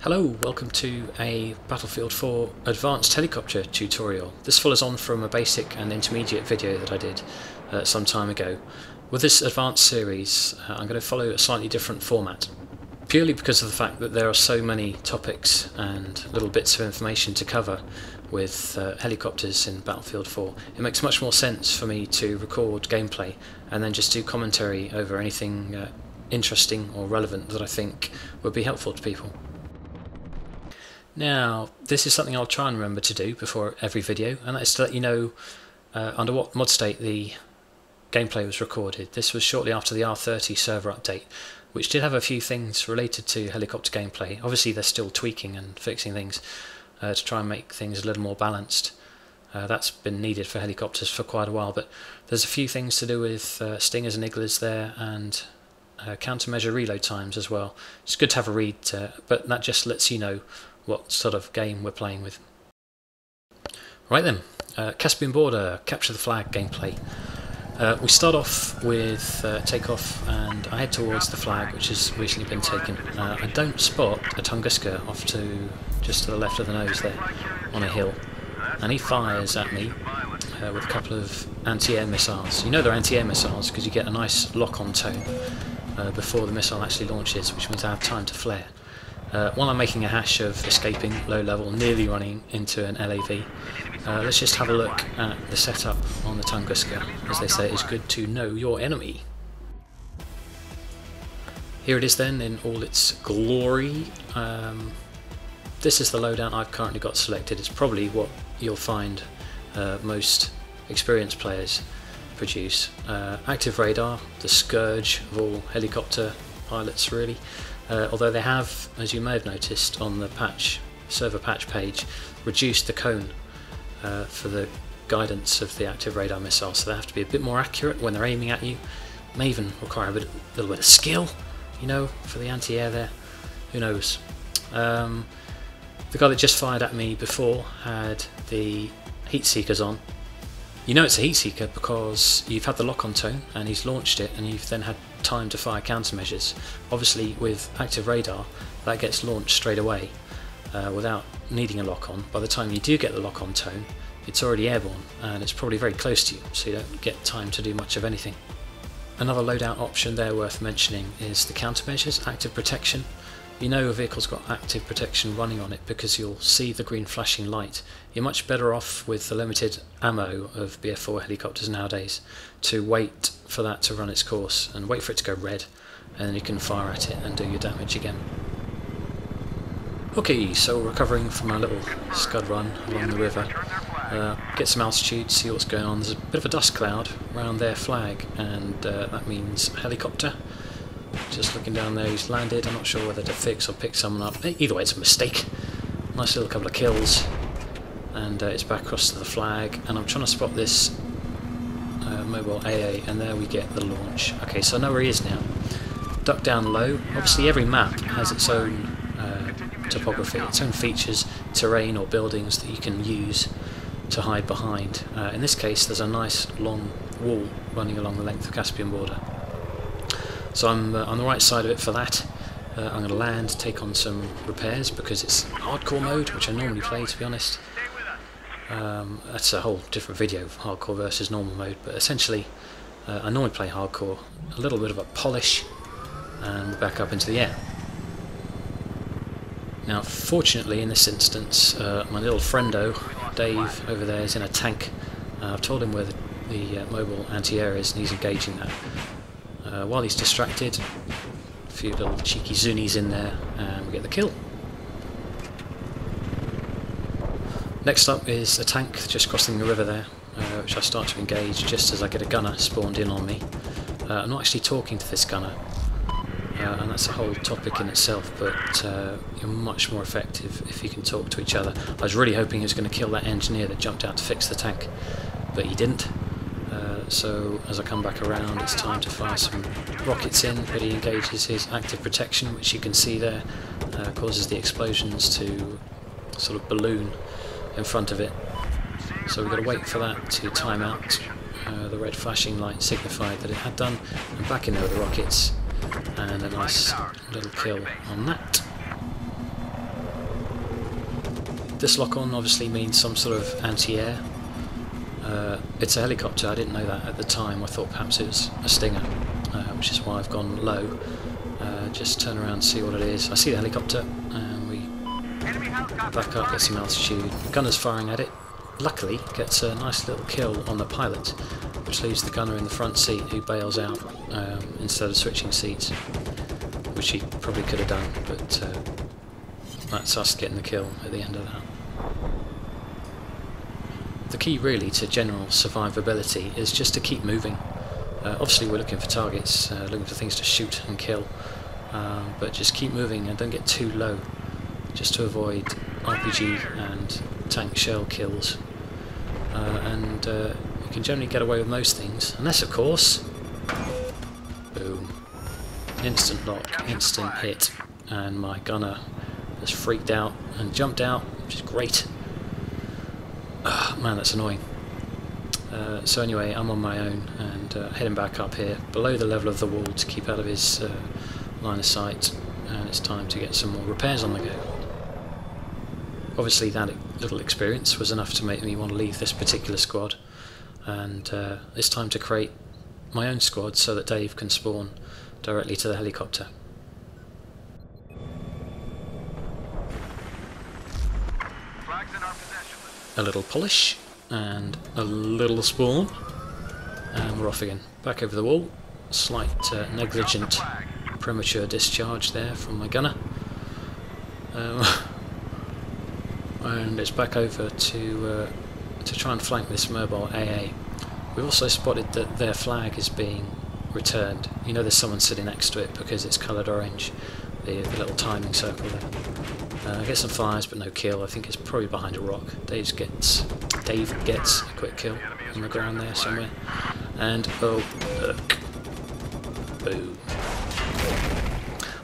Hello, welcome to a Battlefield 4 Advanced Helicopter tutorial. This follows on from a basic and intermediate video that I did some time ago. With this advanced series, I'm going to follow a slightly different format, purely because of the fact that there are so many topics and little bits of information to cover with helicopters in Battlefield 4. It makes much more sense for me to record gameplay and then just do commentary over anything interesting or relevant that I think would be helpful to people. Now, this is something I'll try and remember to do before every video, and that is to let you know under what mod state the gameplay was recorded. This was shortly after the R30 server update, which did have a few things related to helicopter gameplay. Obviously they're still tweaking and fixing things to try and make things a little more balanced. That's been needed for helicopters for quite a while, but there's a few things to do with stingers and igglers there, and countermeasure reload times as well. It's good to have a read, but that just lets you know what sort of game we're playing with. Right then, Caspian border, capture the flag gameplay. We start off with takeoff, and I head towards the flag, which has recently been taken. I don't spot a Tunguska off to just to the left of the nose there on a hill, and he fires at me with a couple of anti-air missiles. You know they're anti-air missiles because you get a nice lock-on tone before the missile actually launches, which means I have time to flare. While I'm making a hash of escaping low level, nearly running into an LAV, let's just have a look at the setup on the Tunguska. As they say, it's good to know your enemy. Here it is then in all its glory. This is the loadout I've currently got selected. It's probably what you'll find most experienced players produce. Active radar, the scourge of all helicopter pilots really. Although they have, as you may have noticed on the server patch page, reduced the cone for the guidance of the active radar missile, so they have to be a bit more accurate when they're aiming at you. May even require a little bit of skill, you know, for the anti-air there. Who knows? The guy that just fired at me before had the heat seekers on. You know it's a heat seeker because you've had the lock-on tone and he's launched it, and you've then had time to fire countermeasures. Obviously with active radar that gets launched straight away without needing a lock-on. By the time you do get the lock-on tone, it's already airborne and it's probably very close to you, so you don't get time to do much of anything. Another loadout option there worth mentioning is the countermeasures, active protection. You know a vehicle's got active protection running on it because you'll see the green flashing light. You're much better off with the limited ammo of BF4 helicopters nowadays to wait for that to run its course and wait for it to go red, and then you can fire at it and do your damage again. Okay, so recovering from our little scud run along the river, get some altitude, see what's going on. There's a bit of a dust cloud around their flag, and that means helicopter. Just looking down there, he's landed. I'm not sure whether to fix or pick someone up. Either way, it's a mistake. Nice little couple of kills, and it's back across to the flag, and I'm trying to spot this mobile AA, and there we get the launch. Okay, so I know where he is now. Duck down low. Obviously every map has its own topography, its own features, terrain or buildings that you can use to hide behind. In this case there's a nice long wall running along the length of Caspian border. So I'm on the right side of it for that. I'm going to land, take on some repairs because it's hardcore mode, which I normally play, to be honest. That's a whole different video of hardcore versus normal mode, but essentially I normally play hardcore, a little bit of a polish, and back up into the air. Now fortunately in this instance my little friendo Dave over there is in a tank. I've told him where the mobile anti-air is, and he's engaging that. While he's distracted, a few little cheeky zunies in there, and we get the kill. Next up is a tank just crossing the river there, which I start to engage just as I get a gunner spawned in on me. I'm not actually talking to this gunner, and that's a whole topic in itself, but you're much more effective if you can talk to each other. I was really hoping he was going to kill that engineer that jumped out to fix the tank, but he didn't. So as I come back around, it's time to fire some rockets in, but he engages his active protection, which you can see there, causes the explosions to sort of balloon in front of it. So we've got to wait for that to time out. The red flashing light signified that it had done, and back in there with the rockets, and a nice little kill on that. This lock-on obviously means some sort of anti-air. It's a helicopter, I didn't know that at the time. I thought perhaps it was a Stinger, which is why I've gone low. Just turn around and see what it is. I see the helicopter, and we back up, get some altitude. The gunner's firing at it. Luckily, gets a nice little kill on the pilot, which leaves the gunner in the front seat who bails out instead of switching seats, which he probably could have done, but that's us getting the kill at the end of that. The key really to general survivability is just to keep moving. Obviously we're looking for targets, looking for things to shoot and kill, but just keep moving and don't get too low, just to avoid RPG and tank shell kills. And you can generally get away with most things, unless of course, boom, instant lock, instant hit, and my gunner has freaked out and jumped out, which is great. Man, that's annoying. So anyway, I'm on my own and heading back up here below the level of the wall to keep out of his line of sight, and it's time to get some more repairs on the go. Obviously that little experience was enough to make me want to leave this particular squad, and it's time to create my own squad so that Dave can spawn directly to the helicopter. A little polish and a little spawn, and we're off again. Back over the wall. Slight negligent premature discharge there from my gunner, and it's back over to try and flank this mobile AA. We've also spotted that their flag is being returned. You know there's someone sitting next to it because it's coloured orange, the little timing circle there. Get some fires but no kill. I think it's probably behind a rock. Dave gets a quick kill on the ground there somewhere. And oh look. Boom.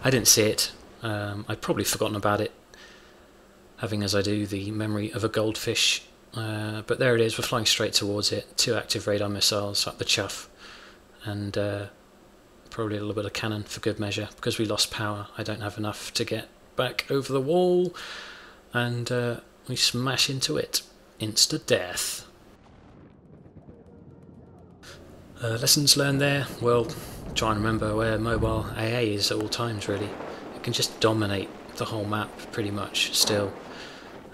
I didn't see it. I'd probably forgotten about it, having as I do the memory of a goldfish. But there it is, we're flying straight towards it. 2 active radar missiles up the chuff. And probably a little bit of cannon for good measure. Because we lost power, I don't have enough to get back over the wall, and we smash into it. Insta death. Lessons learned there. Well, try and remember where mobile AA is at all times really. It can just dominate the whole map pretty much still.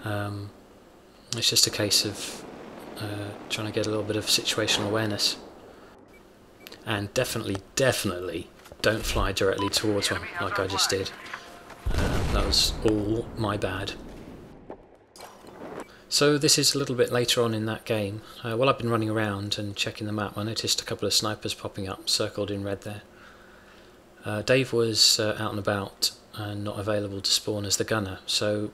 It's just a case of trying to get a little bit of situational awareness. And definitely don't fly directly towards one like I just did. That was all my bad. So this is a little bit later on in that game. While I've been running around and checking the map, I noticed a couple of snipers popping up, circled in red there. Dave was out and about and not available to spawn as the gunner, so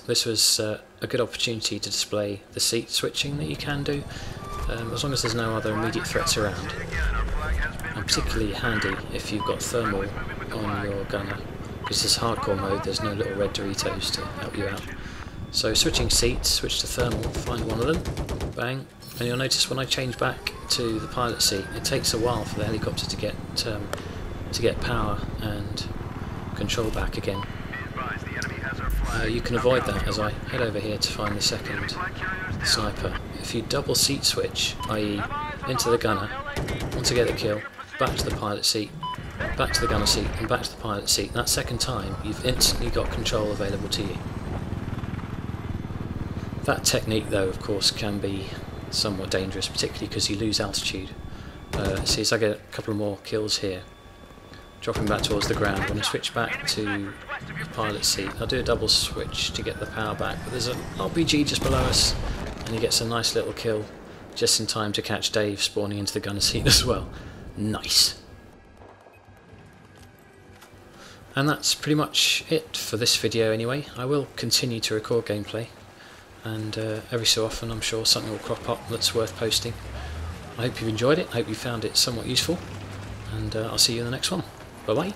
this was a good opportunity to display the seat switching that you can do, as long as there's no other immediate threats around. And particularly handy if you've got thermal on your gunner. Because this is hardcore mode, there's no little red Doritos to help you out. So switching seats, switch to thermal, find one of them, bang, and you'll notice when I change back to the pilot seat, it takes a while for the helicopter to get power and control back again. You can avoid that as I head over here to find the second sniper. If you double seat switch, i.e. into the gunner, want to get the kill, back to the pilot seat, back to the gunner seat and back to the pilot seat, that second time you've instantly got control available to you. That technique though of course can be somewhat dangerous, particularly because you lose altitude. See, as I get a couple of more kills here, dropping back towards the ground, when I switch back to the pilot seat I'll do a double switch to get the power back, but there's an RPG just below us and he gets a nice little kill just in time to catch Dave spawning into the gunner seat as well. Nice. And that's pretty much it for this video anyway. I will continue to record gameplay, and every so often I'm sure something will crop up that's worth posting. I hope you've enjoyed it, I hope you found it somewhat useful, and I'll see you in the next one. Bye bye.